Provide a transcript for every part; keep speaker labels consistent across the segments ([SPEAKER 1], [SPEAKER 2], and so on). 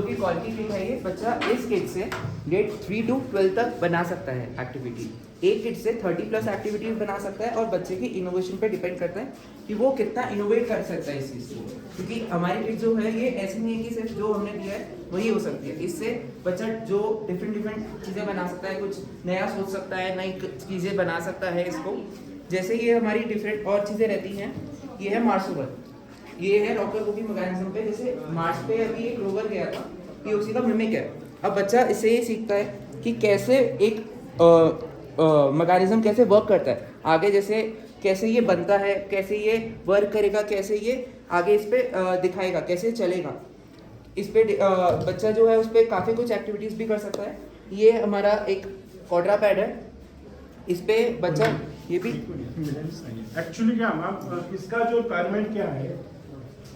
[SPEAKER 1] की quality kit है ये, बच्चा इस किट से ग्रेड 3 to 12 तक बना सकता है एक्टिविटी। एक किट से 30+ एक्टिविटीज बना सकता है और बच्चे की इनोवेशन पे डिपेंड करता है कि वो कितना इनोवेट कर सकता है इस चीज़ को। क्योंकि हमारी किट जो है ये ऐसी नहीं है कि सिर्फ जो हमने दिया है वही हो सकती है। इससे बच्चा जो डिफरेंट चीज़ें बना सकता है, कुछ नया सोच सकता है, नई चीज़ें बना सकता है इसको। जैसे ये हमारी डिफरेंट और चीज़ें रहती हैं, ये है मार्स रोवर, ये है रॉकेट कुकिंग मैकेनिज्म पे। जैसे मार्स पे अभी एक रोवर गया था, ये उसी का मिमिक है। अब बच्चा इससे ये सीखता है कि कैसे एक मैकेनिज्म कैसे वर्क करता है आगे, जैसे कैसे ये बनता है, कैसे ये वर्क करेगा, कैसे ये आगे इस पर दिखाएगा, कैसे चलेगा। इस पे बच्चा जो है उस पर काफ़ी कुछ एक्टिविटीज़ भी कर सकता है। ये हमारा एक क्वाड्रा पैड है, इस पे बच्चा ये भी
[SPEAKER 2] एक्चुअली क्या मैम, इसका जो रिक्वायरमेंट क्या है,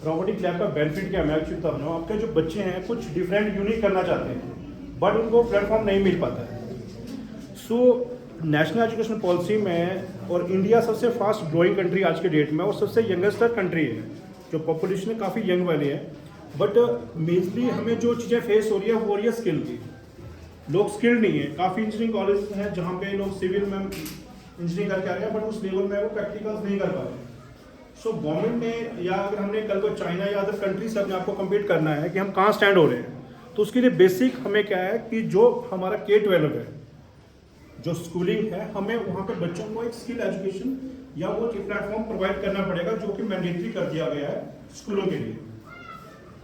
[SPEAKER 2] रोबोटिक लैब का बेनिफिट क्या है, मैं एक्चुअली बता रहा हूँ। आपके जो बच्चे हैं कुछ डिफरेंट यूनिक करना चाहते हैं बट उनको प्लेटफॉर्म नहीं मिल पाता है। सो नेशनल एजुकेशन पॉलिसी में और इंडिया सबसे फास्ट ग्रोइंग कंट्री आज के डेट में और सबसे यंगेस्टर कंट्री है, जो पॉपुलेशन है काफ़ी यंग वाली है। बट मेजली हमें जो चीज़ें फेस हो रही है वो हो रही है स्किल की। लोग स्किल्ड नहीं है। काफ़ी इंजीनियरिंग कॉलेज हैं जहाँ पे लोग सिविल में इंजीनियरिंग करके आ रहे हैं बट उस लेवल में वो प्रैक्टिकल्स नहीं कर पा रहे। सो गवर्नमेंट ने, या अगर हमने कल को चाइना या अदर कंट्री से अपने आप को कम्पीट करना है कि हम कहाँ स्टैंड हो रहे हैं, तो उसके लिए बेसिक हमें क्या है कि जो हमारा K-12 है, जो स्कूलिंग है, हमें वहाँ पे बच्चों को एक स्किल एजुकेशन या वो एक प्लेटफॉर्म प्रोवाइड करना पड़ेगा जो कि मैंडेटरी कर दिया गया है स्कूलों के लिए।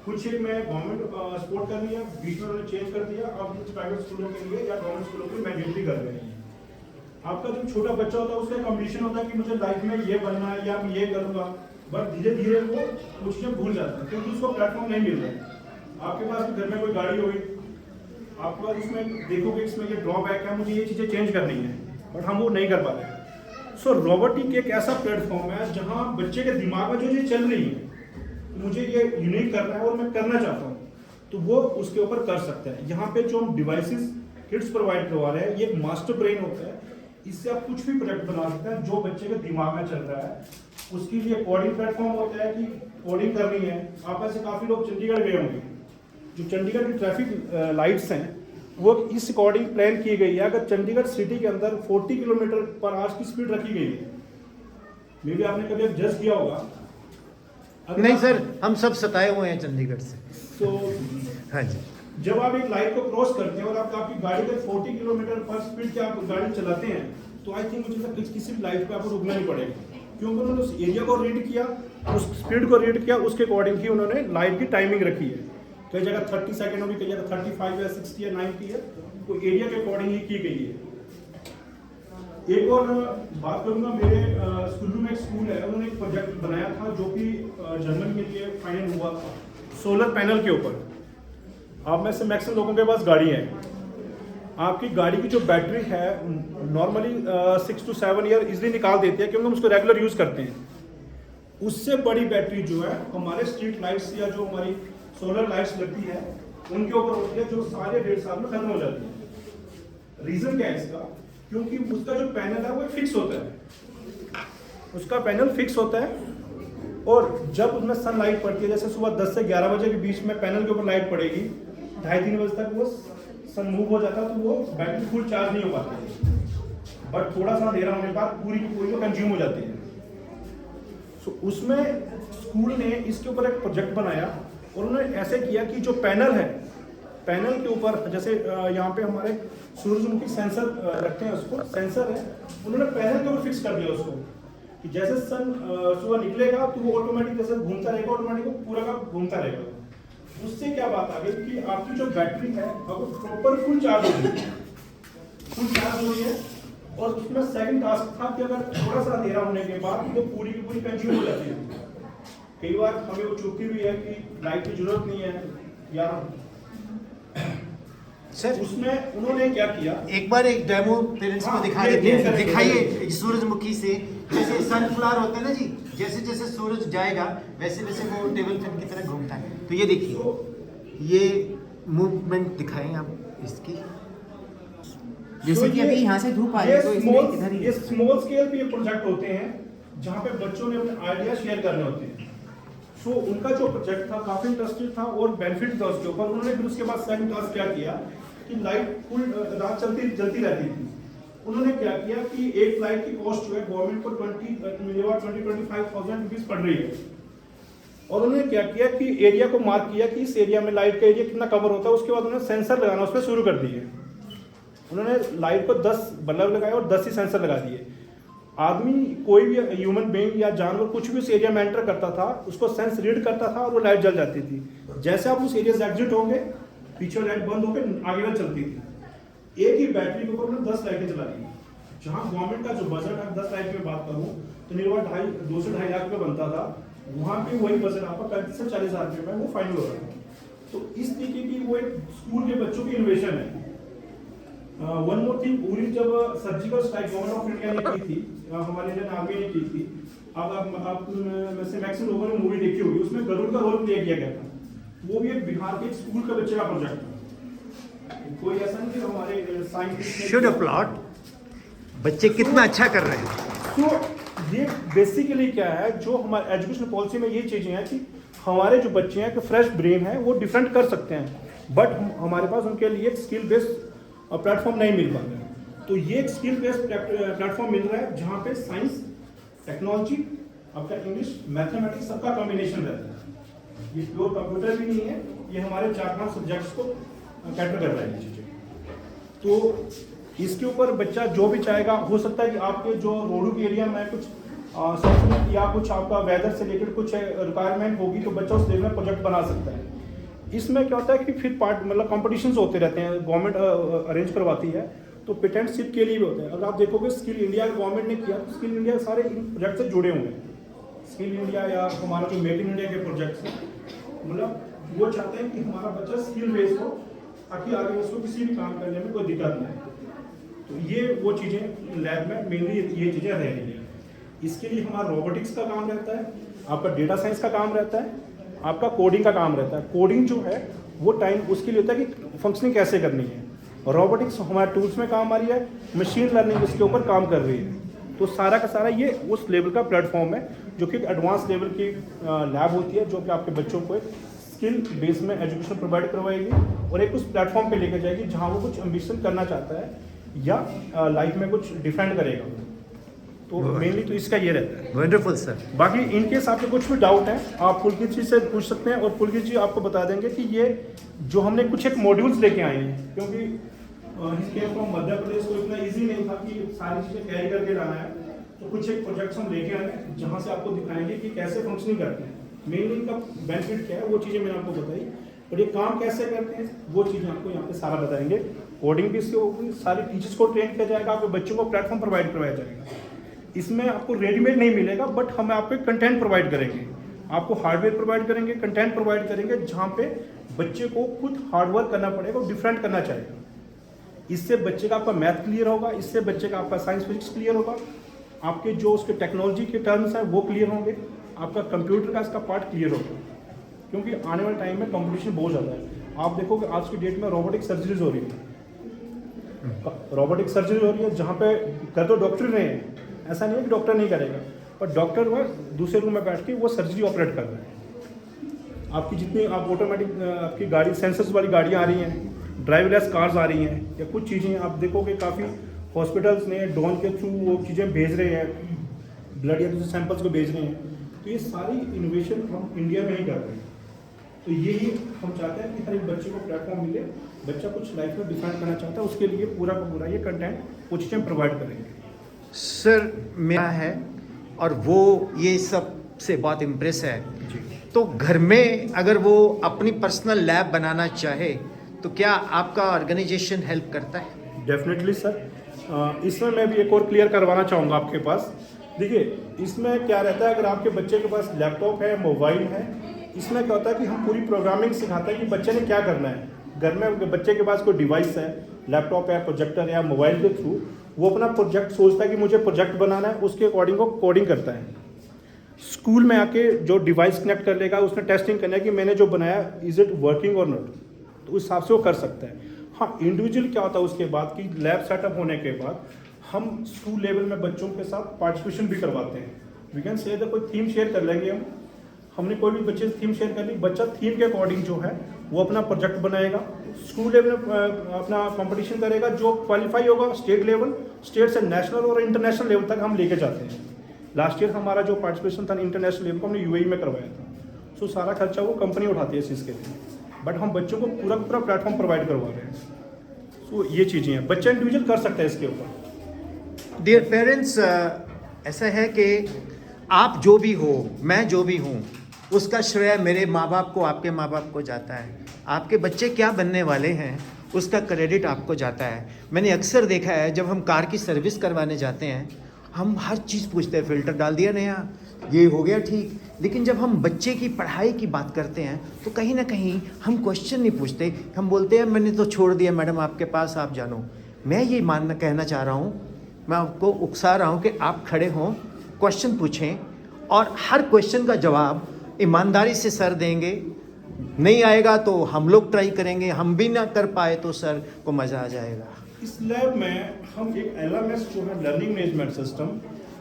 [SPEAKER 2] कुछ में गवर्नमेंट सपोर्ट कर रही है, बीच में उन्होंने चेंज कर दिया, अब प्राइवेट स्कूलों के लिए या गवर्नमेंट स्कूलों के लिए मैंडेटरी कर रहे हैं। आपका जो छोटा बच्चा होता है उसका कंपटीशन होता है कि मुझे लाइफ में ये बनना है या मैं ये करूँगा, बट धीरे धीरे वो कुछ चीज़ें भूल जाता है क्योंकि उसको प्लेटफॉर्म नहीं मिल रहा है। आपके पास घर में कोई गाड़ी होगी, आपके पास उसमें देखोगे इसमें ये ड्रॉबैक है, मुझे ये चीज़ें चेंज करनी है, बट हम वो नहीं कर पा रहे हैं। सो रोबोटिक एक ऐसा प्लेटफॉर्म है जहाँ बच्चे के दिमाग में जो चीज़ चल रही है, मुझे ये यूनिक करना है और मैं करना चाहता हूँ, तो वो उसके ऊपर कर सकता है। यहाँ पे जो हम डिवाइसेस किड्स प्रोवाइड करवा रहे हैं, ये मास्टर ब्रेन होता है, इससे आप कुछ भी प्रोजेक्ट बना सकते हैं जो बच्चे के दिमाग में चल रहा है। उसके लिए कोडिंग प्लेटफॉर्म होता है कि कोडिंग करनी है। आप ऐसे काफ़ी लोग चंडीगढ़ गए होंगे, जो चंडीगढ़ की ट्रैफिक लाइट्स हैं वो इस अकॉर्डिंग प्लान की गई है। अगर चंडीगढ़ सिटी के अंदर 40 किलोमीटर पर आवर की स्पीड रखी गई है, मे भी आपने कभी जज किया होगा।
[SPEAKER 3] नहीं सर, हम सब सताए हुए हैं चंडीगढ़ से।
[SPEAKER 2] तो
[SPEAKER 3] हाँ जी,
[SPEAKER 2] जब आप एक लाइट को क्रॉस करते हैं और आपकी गाड़ी का 40 किलोमीटर पर स्पीड के आप गाड़ी चलाते हैं, तो आई थिंक मुझे लगता है किसी भी लाइट पे आपको रुकना नहीं पड़ेगा, क्योंकि उन्होंने उस एरिया को रीड किया, उस स्पीड को रीड किया, उसके अकॉर्डिंग ही उन्होंने लाइट की टाइमिंग रखी है। कई जगह 30 सेकेंड होगी, कई जगह 35 या 60 या 90 है, वो एरिया के अकॉर्डिंग ही की गई है। एक और बात करूंगा, मेरे स्कूल में एक स्कूल है, उन्होंने एक प्रोजेक्ट बनाया था जो कि जर्मनी के लिए फाइनल हुआ था सोलर पैनल के ऊपर। आप में से मैक्सिमम लोगों के पास गाड़ी है, आपकी गाड़ी की जो बैटरी है नॉर्मली 6 to 7 ईयर इजीली निकाल देती है क्योंकि हम उसको रेगुलर यूज़ करते हैं। उससे बड़ी बैटरी जो है हमारे स्ट्रीट लाइट्स या जो हमारी सोलर लाइट्स लगती है उनके ऊपर होती है, जो सारे 1.5 साल में खत्म हो जाती है। रीज़न क्या है इसका? क्योंकि उसका जो पैनल है वो फिक्स होता है, उसका पैनल फिक्स होता है और जब उसमें सनलाइट पड़ती है, जैसे सुबह 10 से 11 बजे के बीच में पैनल के ऊपर लाइट पड़ेगी, 2:30-3 बजे तक वो सन मूव हो जाता है, तो वो बैटरी फुल चार्ज नहीं हो पाती, बट थोड़ा सा अंधेरा होने के बाद पूरी की पूरी वो कंज्यूम हो जाती है। सो उसमें स्कूल ने इसके ऊपर एक प्रोजेक्ट बनाया और उन्होंने ऐसे किया कि जो पैनल है, पैनल के ऊपर जैसे यहाँ पे हमारे सूरजमुखी सेंसर रखते हैं, उसको सेंसर है, उन्होंने पैनल के ऊपर फिक्स कर दिया उसको कि जैसे सन सुबह निकलेगा तो वो ऑटोमेटिक जैसे घूमता रहेगा, ऑटोमेटिक वो पूरा का घूमता रहेगा। उससे क्या बात आ गई कि आपकी जो बैटरी है वो प्रॉपर फुल चार्ज हो रही है, फुल चार्ज हो रही है। और उसमें सेकंड टास्क था कि अगर थोड़ा सा अंधेरा होने के बाद वो पूरी की पूरी कंज्यूम हो जाती है। कई बार हमें वो चूकती भी है कि लाइट की जरूरत नहीं है, या
[SPEAKER 3] सर
[SPEAKER 2] उसमें उन्होंने क्या किया,
[SPEAKER 3] एक बार एक डेमो पेरेंट्स को दिखा देते हैं। दिखाइए सूरजमुखी से, जैसे सनफ्लावर होता है ना जी, जैसे जैसे सूरज जाएगा वैसे वैसे वो टेबल फैन की तरह घूमता है। तो ये देखिए, ये मूवमेंट दिखाएं आप इसकी,
[SPEAKER 1] जैसे कि अभी यहाँ से धूप आ रही है तो इसमें इधर ही
[SPEAKER 2] ये स्मॉल स्केल पे प्रोजेक्ट होते हैं जहाँ पे बच्चों ने अपने आइडिया शेयर करने होते हैं। सो उनका जो प्रोजेक्ट था काफ़ी इंटरेस्टेड था और बेनिफिट था उसके ऊपर। उन्होंने फिर उसके बाद सेकंड टास्क क्या किया कि लाइट फुल रात जलती रहती थी। उन्होंने क्या किया कि एक लाइट की कॉस्ट जो है गवर्नमेंट को 20-25,000 रुपीज़ पड़ रही है। और उन्होंने क्या किया कि एरिया को मार्क किया कि इस एरिया में लाइट का एरिया कितना कवर होता है। उसके बाद उन्होंने सेंसर लगाना उसमें शुरू कर दिए। उन्होंने लाइट को 10 बल्ब लगाए और 10 ही सेंसर लगा दिए। आदमी कोई भी ह्यूमन बीइंग या जानवर कुछ भी उस एरिया में एंटर करता था, उसको सेंस रीड करता था और वो लाइट जल जाती थी। जैसे आप उस एरिया से एग्जिट होंगे, पीछे लाइट बंद होकर आगे में चलती थी। एक ही बैटरी के ऊपर उन्होंने 10 लाइटें चला दी। जहाँ गवर्नमेंट का जो बजट है 10 लाइट में बात करूँ तो निर्भर 2 से 2.5 लाख रुपये बनता था। वहाँ पे वही बजट आपका 35 से 40 हज़ार रुपये में वो फाइनल हो रहा है। तो इस तरीके की वो एक स्कूल के बच्चों की इनोवेशन है। वन मोर थिंग, उरी जब surgical strike government of India ने की थी, हमारे इंडियन आर्मी ने की थी। अब आप वैसे मैक्सिमम लोगों ने मूवी देखी होगी, उसमें गरुड़ का रोल प्ले किया गया था। वो भी एक बिहार के एक स्कूल के बच्चे का प्रोजेक्ट था। कोई ऐसा नहीं कि हमारे साइंटिस्ट
[SPEAKER 3] शुड अपलॉड, बच्चे कितना अच्छा कर रहे हैं।
[SPEAKER 2] तो ये बेसिकली क्या है, जो हमारे एजुकेशन पॉलिसी में ये चीज़ें हैं कि हमारे जो बच्चे हैं कि फ्रेश ब्रेन है वो डिफरेंट कर सकते हैं, बट हमारे पास उनके लिए स्किल बेस्ड प्लेटफॉर्म नहीं मिल पा रहा है। तो ये एक स्किल बेस्ड प्लेटफॉर्म मिल रहा है जहाँ पे साइंस, टेक्नोलॉजी, आपका इंग्लिश, मैथमेटिक्स सबका कॉम्बिनेशन रहता है। ये प्योर कंप्यूटर भी नहीं है, ये हमारे 4-5 सब्जेक्ट्स को कैटर कर रहा है ये चीज़ें। तो इसके ऊपर बच्चा जो भी चाहेगा, हो सकता है कि आपके जो रोडू के एरिया में कुछ सब्सिडी या कुछ आपका वेदर से रिलेटेड कुछ रिक्वायरमेंट होगी तो बच्चा उस लेवल में प्रोजेक्ट बना सकता है। इसमें क्या होता है कि फिर मतलब कॉम्पिटिशन्स होते रहते हैं, गवर्नमेंट अरेंज करवाती है, तो पेटेंटशिप के लिए भी होते हैं। अगर आप देखोगे स्किल इंडिया गवर्नमेंट ने किया, तो स्किल इंडिया सारे इन प्रोजेक्ट से जुड़े हुए हैं। स्किल इंडिया या हमारा जो मेक इन इंडिया के प्रोजेक्ट्स हैं, मतलब वो चाहते हैं कि हमारा बच्चा स्किल बेस्ड हो ताकि आगे उसको किसी भी काम करने में कोई दिक्कत नहीं आए। तो ये वो चीज़ें लैब में मेनली ये चीज़ें रह रही हैं। इसके लिए हमारा रोबोटिक्स का काम रहता है, आपका डेटा साइंस का काम रहता है, आपका कोडिंग का काम रहता है। कोडिंग जो है वो टाइम उसके लिए होता है कि फंक्शनिंग कैसे करनी है, और रोबोटिक्स हमारे टूल्स में काम आ रही है, मशीन लर्निंग इसके ऊपर काम कर रही है। तो सारा का सारा ये उस लेवल का प्लेटफॉर्म है जो कि एडवांस लेवल की लैब होती है, जो कि आपके बच्चों को एक स्किल बेस में एजुकेशन प्रोवाइड करवाएगी और एक उस प्लेटफॉर्म पे लेकर जाएगी जहाँ वो कुछ एम्बिशन करना चाहता है या लाइफ में कुछ डिफेंड करेगा। तो मेनली तो इसका ये रहता है।
[SPEAKER 3] Wonderful sir.
[SPEAKER 2] बाकी इनके हिसाब से कुछ भी डाउट है आप पुलकित जी से पूछ सकते हैं, और पुलकित जी आपको बता देंगे कि ये जो हमने कुछ एक मॉड्यूल्स लेके आए हैं, क्योंकि इसके फ्रॉम मध्य प्रदेश को इतना इजी नहीं था कि सारी चीज़ें कैरी करके लाना है। तो कुछ एक प्रोजेक्ट्स हम लेके आए हैं जहाँ से आपको दिखाएंगे कि कैसे फंक्शनिंग करते हैं, मेनली इनका बेनिफिट क्या है, वो चीज़ें मैंने आपको बताई, और ये काम कैसे करते हैं वो चीज़ें आपको यहाँ पे सारा बताएंगे। कोडिंग भी इसके ऊपर सारी टीचर्स को ट्रेन किया जाएगा, आपके बच्चों को प्लेटफॉर्म प्रोवाइड करवाया जाएगा। इसमें आपको रेडीमेड नहीं मिलेगा, बट हम आपको कंटेंट प्रोवाइड करेंगे, आपको हार्डवेयर प्रोवाइड करेंगे, कंटेंट प्रोवाइड करेंगे, जहाँ पे बच्चे को खुद हार्डवर्क करना पड़ेगा और डिफरेंट करना चाहेगा। इससे बच्चे का आपका मैथ क्लियर होगा, इससे बच्चे का आपका साइंस फिजिक्स क्लियर होगा, आपके जो उसके टेक्नोलॉजी के टर्म्स हैं वो क्लियर होंगे, आपका कंप्यूटर का इसका पार्ट क्लियर होगा, क्योंकि आने वाले टाइम में कंपटीशन बहुत ज़्यादा है। आप देखोगे आज की डेट में रोबोटिक सर्जरीज हो रही है, रोबोटिक सर्जरी हो रही है, जहाँ पे कर तो डॉक्टर रहे हैं, ऐसा नहीं है कि डॉक्टर नहीं करेगा, पर डॉक्टर वह दूसरे रूम में बैठ के वो सर्जरी ऑपरेट कर रहे हैं। आपकी जितनी आप ऑटोमेटिक आपकी गाड़ी सेंसर्स वाली गाड़ियाँ आ रही हैं, ड्राइवरलेस कार्स आ रही हैं, या कुछ चीज़ें आप देखोगे काफ़ी हॉस्पिटल्स ने ड्रोन के थ्रू वो चीज़ें भेज रहे हैं, ब्लड या दूसरे सैंपल्स को भेज रहे हैं। तो ये सारी इनोवेशन हम इंडिया में ही कर रहे हैं। तो यही हम चाहते हैं कि हर एक बच्चे को प्लेटफॉर्म मिले, बच्चा कुछ लाइफ में डिफाइन करना चाहता है, उसके लिए पूरा का पूरा ये कंटेंट वो चीज़ें प्रोवाइड करेंगे।
[SPEAKER 3] सर मेरा है और वो ये सब से बहुत इम्प्रेस है
[SPEAKER 2] जी।
[SPEAKER 3] तो घर में अगर वो अपनी पर्सनल लैब बनाना चाहे तो क्या आपका ऑर्गेनाइजेशन हेल्प करता है?
[SPEAKER 2] डेफिनेटली सर, इसमें मैं भी एक और क्लियर करवाना चाहूँगा आपके पास। देखिए इसमें क्या रहता है, अगर आपके बच्चे के पास लैपटॉप है, मोबाइल है, इसमें क्या होता है कि हम पूरी प्रोग्रामिंग सिखाते हैं कि बच्चे ने क्या करना है। घर में बच्चे के पास कोई डिवाइस है, लैपटॉप है, प्रोजेक्टर है या मोबाइल के थ्रू वो अपना प्रोजेक्ट सोचता है कि मुझे प्रोजेक्ट बनाना है, उसके अकॉर्डिंग वो कोडिंग करता है। स्कूल में आके जो डिवाइस कनेक्ट कर लेगा उसने टेस्टिंग करना है कि मैंने जो बनाया इज़ इट वर्किंग और नॉट, तो उस हिसाब से वो कर सकता है। हाँ, इंडिविजुअल क्या होता है उसके बाद कि लैब सेटअप होने के बाद हम स्कूल लेवल में बच्चों के साथ पार्टिसिपेशन भी करवाते हैं। वी कैन से कोई थीम शेयर कर लेंगे, हमने कोई भी बच्चे से थीम शेयर कर ली, बच्चा थीम के अकॉर्डिंग जो है वो अपना प्रोजेक्ट बनाएगा, स्कूल लेवल अपना कंपटीशन करेगा, जो क्वालिफाई होगा स्टेट लेवल, स्टेट से नेशनल और इंटरनेशनल लेवल तक हम लेके जाते हैं। लास्ट ईयर हमारा जो पार्टिसिपेशन था इंटरनेशनल लेवल को हमने यूएई में करवाया था। सो सारा खर्चा वो कंपनी उठाती है इस चीज़ के लिए, बट हम बच्चों को पूरा पूरा प्लेटफॉर्म प्रोवाइड करवा रहे हैं। सो ये चीज़ें हैं, बच्चा इंडिविजुअल कर सकता है इसके ऊपर।
[SPEAKER 3] डियर पेरेंट्स, ऐसा है कि आप जो भी हो, मैं जो भी हूँ, उसका श्रेय मेरे माँ बाप को, आपके माँ बाप को जाता है। आपके बच्चे क्या बनने वाले हैं उसका क्रेडिट आपको जाता है। मैंने अक्सर देखा है जब हम कार की सर्विस करवाने जाते हैं, हम हर चीज़ पूछते हैं, फ़िल्टर डाल दिया नया, ये हो गया ठीक, लेकिन जब हम बच्चे की पढ़ाई की बात करते हैं तो कहीं ना कहीं हम क्वेश्चन नहीं पूछते। हम बोलते हैं मैंने तो छोड़ दिया मैडम आपके पास, आप जानो। मैं ये कहना चाह रहा हूँ, मैं आपको उकसा रहा हूँ कि आप खड़े हों, क्वेश्चन पूछें और हर क्वेश्चन का जवाब ईमानदारी से सर देंगे। नहीं आएगा तो हम लोग ट्राई करेंगे, हम भी ना कर पाए तो सर को मज़ा आ जाएगा।
[SPEAKER 2] इस लैब में हम एक LMS जो है लर्निंग मैनेजमेंट सिस्टम,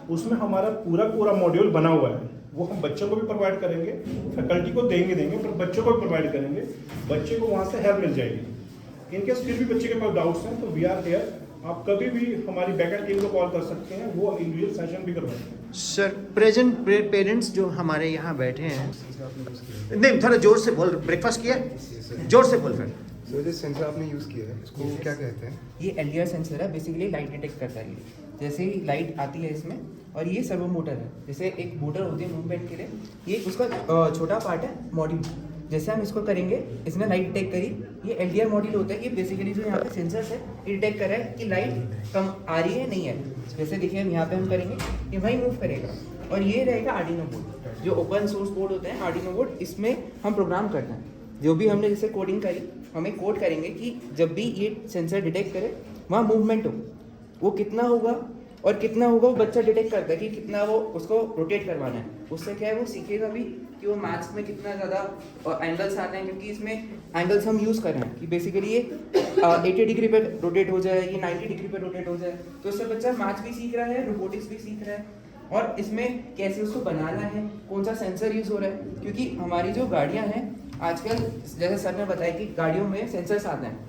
[SPEAKER 2] उसमें हमारा पूरा मॉड्यूल बना हुआ है, वो हम बच्चों को भी प्रोवाइड करेंगे, फैकल्टी को देंगे पर बच्चों को भी प्रोवाइड करेंगे। बच्चे को वहाँ से हेल्प मिल जाएगी। इनकेस फिर भी बच्चे के पास डाउट्स हैं तो वी आर हियर, आप कभी भी हमारी बैकएंड टीम को कॉल कर सकते हैं, वो इंडिविजुअल सेशन भी करवाएंगे।
[SPEAKER 3] सर, प्रेजेंट पेरेंट्स जो हमारे यहाँ बैठे हैं, नहीं थोड़ा जोर से बोल, ब्रेकफास्ट किया, जोर से बोल फिर।
[SPEAKER 4] सो जो सेंसर आपने यूज़ किया है इसको क्या कहते हैं?
[SPEAKER 1] ये LDR सेंसर है, बेसिकली लाइट डिटेक्ट करता है। ये जैसे ही लाइट आती है इसमें, और ये सर्वो मोटर है, जैसे एक मोटर होती है मूवमेंट के लिए, ये उसका छोटा पार्ट है मॉड्यूल। जैसे हम इसको करेंगे, इसने लाइट डिटेक्ट करी, ये LDR मॉड्यूल होता है। ये बेसिकली जो यहाँ पे सेंसर्स है, ये डिटेक्ट कर रहा है कि लाइट कम आ रही है नहीं है। जैसे देखिए हम यहाँ पे हम करेंगे, ये वहीं मूव करेगा। और ये रहेगा आर्डिनो बोर्ड, जो ओपन सोर्स बोर्ड होते हैं आर्डिनो बोर्ड, इसमें हम प्रोग्राम करना है। जो भी हमने जैसे कोडिंग करी, हमें कोड करेंगे कि जब भी ये सेंसर डिटेक्ट करे वहाँ मूवमेंट हो, वो कितना होगा और कितना होगा वो बच्चा डिटेक्ट करता है कि कितना वो उसको रोटेट करवाना है। उससे क्या है, वो सीखेगा भी कि वो मैथ्स में कितना ज़्यादा एंगल्स आते हैं, क्योंकि इसमें एंगल्स हम यूज़ कर रहे हैं कि बेसिकली ये 80 डिग्री पे रोटेट हो जाए, ये 90 डिग्री पे रोटेट हो जाए। तो इससे बच्चा मैथ्स भी सीख रहा है, रोबोटिक्स भी सीख रहा है, और इसमें कैसे उसको बनाना है, कौन सा सेंसर यूज़ हो रहा है। क्योंकि हमारी जो गाड़ियाँ हैं आजकल, जैसे सर ने बताया कि गाड़ियों में सेंसर्स आते हैं,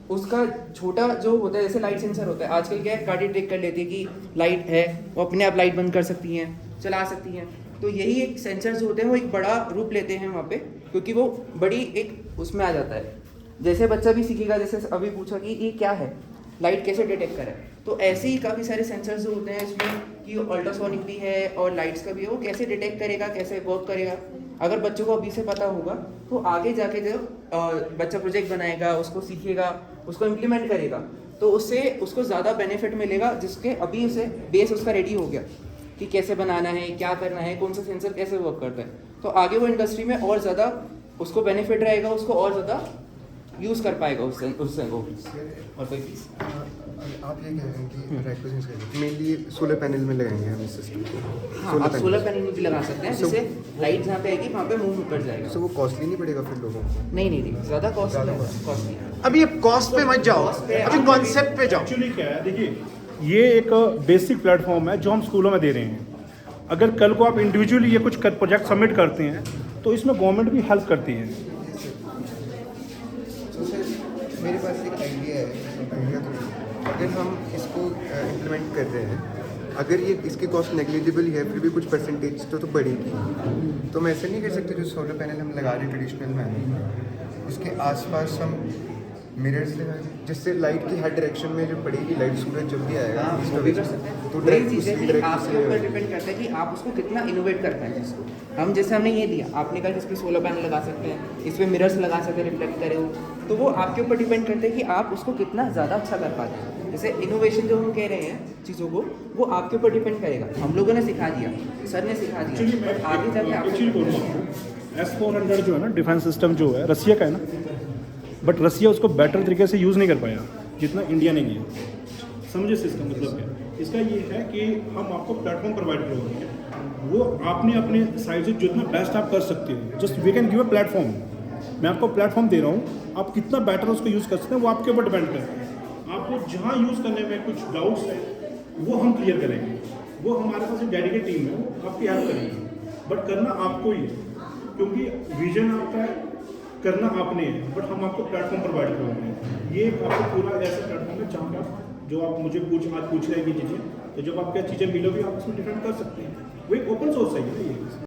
[SPEAKER 1] उसका छोटा जो होता है जैसे लाइट सेंसर होता है, आजकल क्या है गाड़ी डिटेक्ट कर लेती है कि लाइट है, वो अपने आप लाइट बंद कर सकती हैं, चला सकती हैं। तो यही एक सेंसर्स होते हैं, वो एक बड़ा रूप लेते हैं वहाँ पे, क्योंकि वो बड़ी एक उसमें आ जाता है। जैसे बच्चा भी सीखेगा, जैसे अभी पूछा कि ये क्या है, लाइट कैसे डिटेक्ट करे, तो ऐसे ही काफ़ी सारे सेंसर्स होते हैं इसमें कि अल्ट्रासोनिक भी है और लाइट्स का भी है, वो कैसे डिटेक्ट करेगा, कैसे वर्क करेगा। अगर बच्चों को अभी से पता होगा तो आगे जाके जब बच्चा प्रोजेक्ट बनाएगा, उसको सीखेगा, उसको इम्प्लीमेंट करेगा, तो उससे उसको ज़्यादा बेनिफिट मिलेगा, जिसके अभी उसे बेस उसका रेडी हो गया कि कैसे बनाना है, क्या करना है, कौन सा सेंसर कैसे वर्क करता है। तो आगे वो इंडस्ट्री में और ज़्यादा उसको बेनिफिट रहेगा, उसको और ज़्यादा यूज़ कर पाएगा उससे वो। और कोई चीज़
[SPEAKER 4] आप ये कह रहे हैं कि रैक को चेंज करेंगे, मेनली सोलर पैनल में लगाएंगे हम इस सिस्टम को?
[SPEAKER 1] हाँ, आप सोलर पैनल में भी लगा सकते हैं, जिससे लाइट जहाँ पे आएगी वहाँ पे मूव कर जाएगा।
[SPEAKER 4] सो वो कॉस्टली नहीं पड़ेगा फिर लोगों को?
[SPEAKER 1] नहीं, ज़्यादा कॉस्टली।
[SPEAKER 3] अभी ये कॉस्ट पे मत जाओ, अभी कॉन्सेप्ट पे जाओ।
[SPEAKER 2] एक्चुअली क्या है, देखिए ये एक बेसिक प्लेटफॉर्म है जो हम स्कूलों में दे रहे हैं। अगर कल को आप इंडिविजुअली ये कुछ प्रोजेक्ट सबमिट करते हैं तो इसमें गवर्नमेंट भी हेल्प करती है।
[SPEAKER 4] तो सर मेरे पास एक आइडिया है, अगर हम इसको इम्प्लीमेंट कर रहे हैं, अगर ये इसकी कॉस्ट नेग्लिजिबल है फिर भी कुछ परसेंटेज तो बढ़ेगी, तो हम ऐसे नहीं कर सकते जो सोलर पैनल हम लगा रहे हैं ट्रेडिशनल में, उसके आसपास हम मिरर्स लगा दें, जिससे लाइट की हर डायरेक्शन में जो पड़ेगी लाइट, सूरज जब भी आएगा
[SPEAKER 1] वो भी कर सकते हैं।
[SPEAKER 4] तो
[SPEAKER 1] वही चीज़ है कि आपके ऊपर डिपेंड करता है कि आप उसको कितना इनोवेट करते हैं जिसको। हम जैसे हमने ये दिया, आपने कहा कि इस पर सोलर पैनल लगा सकते हैं, इस पर मिरर्स लगा सकते हैं रिफ्लेक्ट करे हो, तो वो आपके ऊपर डिपेंड करता है कि आप उसको कितना ज़्यादा अच्छा कर पाते हैं। जैसे इनोवेशन जो हम कह रहे हैं चीज़ों को, वो आपके ऊपर डिपेंड करेगा। हम लोगों ने सिखा दिया, सर ने सिखा दिया, और आगे जाके आपको
[SPEAKER 2] S-400 जो है ना डिफेंस सिस्टम जो है रसिया का है ना, बट रसिया उसको बेटर तरीके से यूज़ नहीं कर पाया जितना इंडिया ने किया। समझे इसका मतलब क्या? इसका ये है कि हम आपको प्लेटफॉर्म प्रोवाइड करोगे, वो आपने अपने साइड से जितना बेस्ट आप कर सकते हो, just we can give a platform. मैं आपको प्लेटफॉर्म दे रहा हूँ, आप कितना बेटर उसको यूज़ कर सकते हैं वो आपके ऊपर डिपेंड करता है। आपको जहाँ यूज़ करने में कुछ डाउट्स हैं वो हम क्लियर करेंगे, वो हमारे पास एक डेडिकेट टीम है, वो आपकी हेल्प करेगी, बट करना आपको ही है। क्योंकि विजन आपका है, करना आपने है, बट हम आपको प्लेटफॉर्म प्रोवाइड कर रहे हैं। ये आपको पूरा ऐसा प्लेटफॉर्म है जहाँ पे आप जो आप मुझे आज पूछ रहे हैं कि चीज़ें, तो जब आपको चीज़ें मिलोगी आप उसमें डिफरेंट कर सकते हैं। वो एक ओपन सोर्स है ये।